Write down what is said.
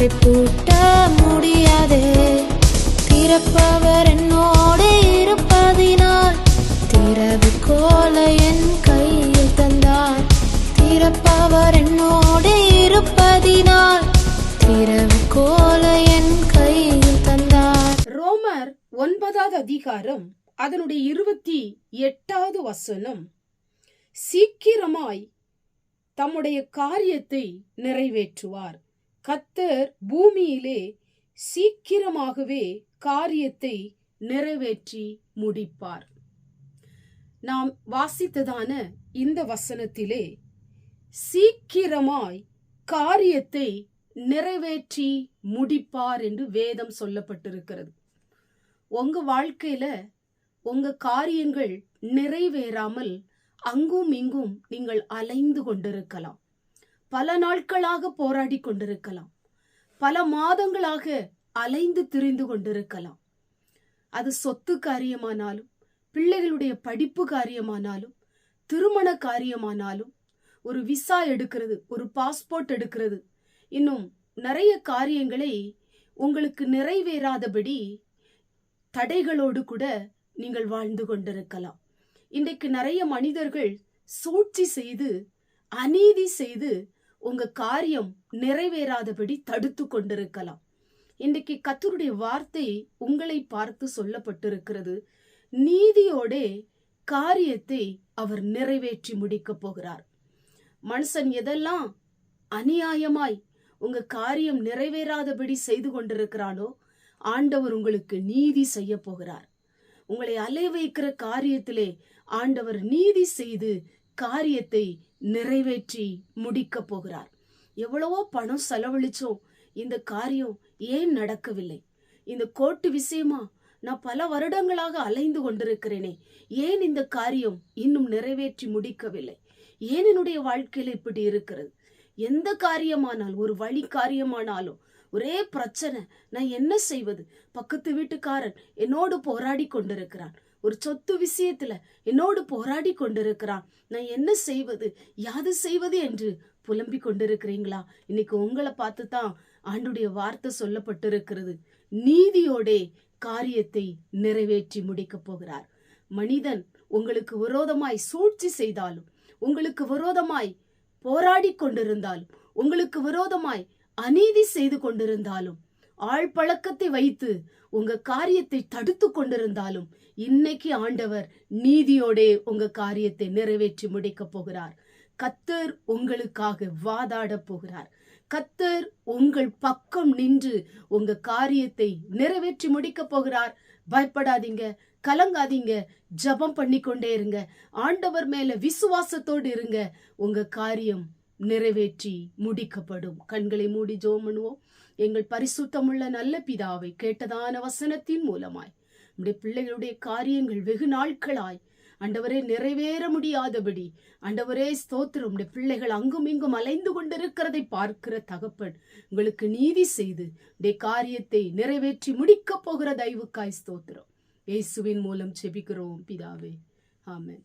வாசலை பூட்ட முடியாதே. திறப்பவர் என்னோடு இருப்பதினால் திறவுகோலை என் கையில் தந்தார். திறப்பவர் என்னோடு இருப்பதினால் திறவுகோலை என் கையில் தந்தார். ரோமர் 9வது அதிகாரம் அதனுடைய 28வது வசனம், சீக்கிரமாய் தம்முடைய காரியத்தை நிறைவேற்றுவார். கர்த்தர் பூமியிலே சீக்கிரமாகவே காரியத்தை நிறைவேற்றி முடிப்பார். நாம் வாசித்ததான இந்த வசனத்திலே சீக்கிரமாய் காரியத்தை நிறைவேற்றி முடிப்பார் என்று வேதம் சொல்லப்பட்டிருக்கிறது. உங்க வாழ்க்கையில உங்க காரியங்கள் நிறைவேறாமல் அங்கும் இங்கும் நீங்கள் அலைந்து கொண்டிருக்கலாம். பல நாட்களாக போராடி கொண்டிருக்கலாம். பல மாதங்களாக அலைந்து திரிந்து கொண்டிருக்கலாம். அது சொத்து காரியமானாலும், பிள்ளைகளுடைய படிப்பு காரியமானாலும், திருமண காரியமானாலும், ஒரு விசா எடுக்கிறது, ஒரு பாஸ்போர்ட் எடுக்கிறது, இன்னும் நிறைய காரியங்களை உங்களுக்கு நிறைவேறாதபடி தடைகளோடு கூட நீங்கள் வாழ்ந்து கொண்டிருக்கலாம். இன்றைக்கு நிறைய மனிதர்கள் சூழ்ச்சி செய்து, அநீதி செய்து உங்க காரியம் நிறைவேறாதபடி தடுத்து கொண்டிருக்கலாம். இன்றைக்கு கர்த்தருடைய வார்த்தை உங்களை பார்த்து சொல்லப்பட்டிருக்கிறது. நீதியோட காரியத்தை அவர் நிறைவேற்றி முடிக்க போகிறார். மனுஷன் எதெல்லாம் அநியாயமாய் உங்க காரியம் நிறைவேறாதபடி செய்து கொண்டிருக்கிறானோ, ஆண்டவர் உங்களுக்கு நீதி செய்ய போகிறார். உங்களை அலை வைக்கிற காரியத்திலே ஆண்டவர் நீதி செய்து காரியத்தை நிறைவேற்றி முடிக்க போகிறார். எவ்வளவோ பணம் செலவழிச்சோம், இந்த காரியம் ஏன் நடக்கவில்லை? இந்த கோர்ட்டு விஷயமா நான் பல வருடங்களாக அலைந்து கொண்டிருக்கிறேனே, ஏன் இந்த காரியம் இன்னும் நிறைவேற்றி முடிக்கவில்லை? ஏன் என்னுடைய வாழ்க்கையில இப்படி இருக்கிறது? எந்த காரியமானாலும், ஒரு வழி காரியமானாலும் ஒரே பிரச்சனை, நான் என்ன செய்வது? பக்கத்து வீட்டுக்காரன் என்னோடு போராடி கொண்டிருக்கிறான். ஒரு சொத்து விஷயத்துல என்னோடு போராடி கொண்டிருக்கிறான். நான் என்ன செய்வது, யாது செய்வது என்று புலம்பிக் கொண்டிருக்கிறீங்களா? இன்னைக்கு உங்களை பார்த்து தான் ஆண்டுடைய வார்த்தை சொல்லப்பட்டிருக்கிறது. நீதியோட காரியத்தை நிறைவேற்றி முடிக்க போகிறார். மனிதன் உங்களுக்கு விரோதமாய் சூழ்ச்சி செய்தாலும், உங்களுக்கு விரோதமாய் போராடி கொண்டிருந்தாலும், உங்களுக்கு விரோதமாய் அநீதி செய்து கொண்டிருந்தாலும், ஆள் பழக்கத்தை வைத்து உங்க காரியத்தை தடுத்து கொண்டிருந்தாலும், இன்னைக்கு ஆண்டவர் நீதியோட உங்க காரியத்தை நிறைவேற்றி முடிக்க போகிறார். கர்த்தர் உங்களுக்காக வாதாட போகிறார். கர்த்தர் உங்கள் பக்கம் நின்று உங்க காரியத்தை நிறைவேற்றி முடிக்க போகிறார். பயப்படாதீங்க, கலங்காதீங்க, ஜெபம் பண்ணிக்கொண்டே இருங்க. ஆண்டவர் மேல விசுவாசத்தோடு இருங்க. உங்க காரியம் நிறைவேற்றி முடிக்கப்படும். கண்களை மூடி ஜெபம் பண்ணுவோம். எங்கள் பரிசுத்தமுள்ள நல்ல பிதாவை, கேட்டதான வசனத்தின் மூலமாய் நம்முடைய பிள்ளைகளுடைய காரியங்கள் வெகு நாட்களாய் ஆண்டவரே நிறைவேற முடியாதபடி, ஆண்டவரே ஸ்தோத்திரம், நம்முடைய பிள்ளைகள் அங்கும் இங்கும் அலைந்து கொண்டிருக்கிறதை பார்க்கிற தகப்பன் உங்களுக்கு நீதி செய்து உடைய காரியத்தை நிறைவேற்றி முடிக்க போகிற தயவுக்காய் ஸ்தோத்திரம். இயேசுவின் மூலம் ஜெபிக்கிறோம் பிதாவே, ஆமென்.